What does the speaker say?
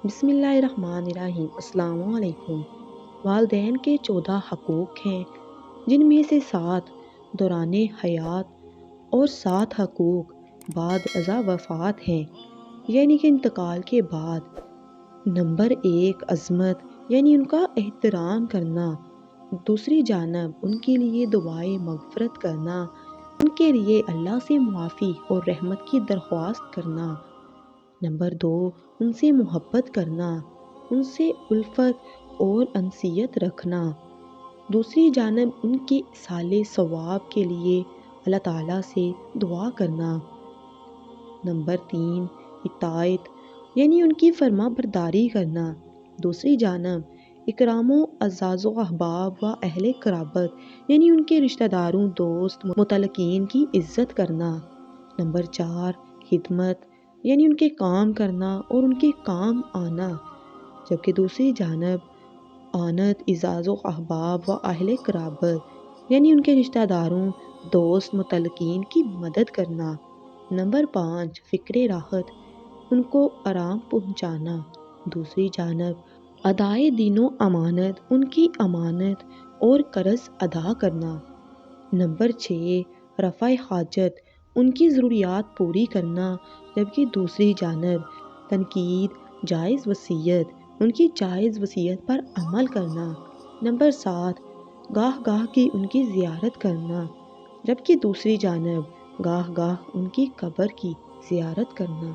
بسم اللہ الرحمن الرحیم۔ السلام علیکم۔ والدین کے 14 حقوق ہیں، جن میں سے 7 دوران حیات اور 7 حقوق بعد ازا وفات ہیں، یعنی کہ انتقال کے بعد۔ نمبر 1، عظمت، یعنی ان کا احترام کرنا۔ دوسری جانب ان کے لیے دعائے مغفرت کرنا، ان کے لیے اللہ سے معافی اور رحمت کی درخواست کرنا۔ نمبر 2، ان سے محبت کرنا، ان سے الفت اور انسیت رکھنا۔ دوسری جانب ان کے ایصال ثواب کے لیے اللہ تعالیٰ سے دعا کرنا۔ نمبر 3، اطاعت، یعنی ان کی فرما برداری کرنا۔ دوسری جانب اکرام و اعزاز و احباب و اہل قرابت، یعنی ان کے رشتہ داروں، دوست، متعلقین کی عزت کرنا۔ نمبر 4، خدمت، یعنی ان کے کام کرنا اور ان کے کام آنا۔ جبکہ دوسری جانب اعنت، اعزاز و احباب و اہل قرابت، یعنی ان کے رشتہ داروں، دوست، متعلقین کی مدد کرنا۔ نمبر 5، فکر راحت، ان کو آرام پہنچانا۔ دوسری جانب ادائے دین و امانت، ان کی امانت اور قرض ادا کرنا۔ نمبر 6، رفع حاجت، ان کی ضروریات پوری کرنا۔ جبکہ دوسری جانب تنقید، جائز وصیت، ان کی جائز وصیت پر عمل کرنا۔ نمبر 7، گاہ گاہ کی ان کی زیارت کرنا۔ جبکہ دوسری جانب گاہ گاہ ان کی قبر کی زیارت کرنا۔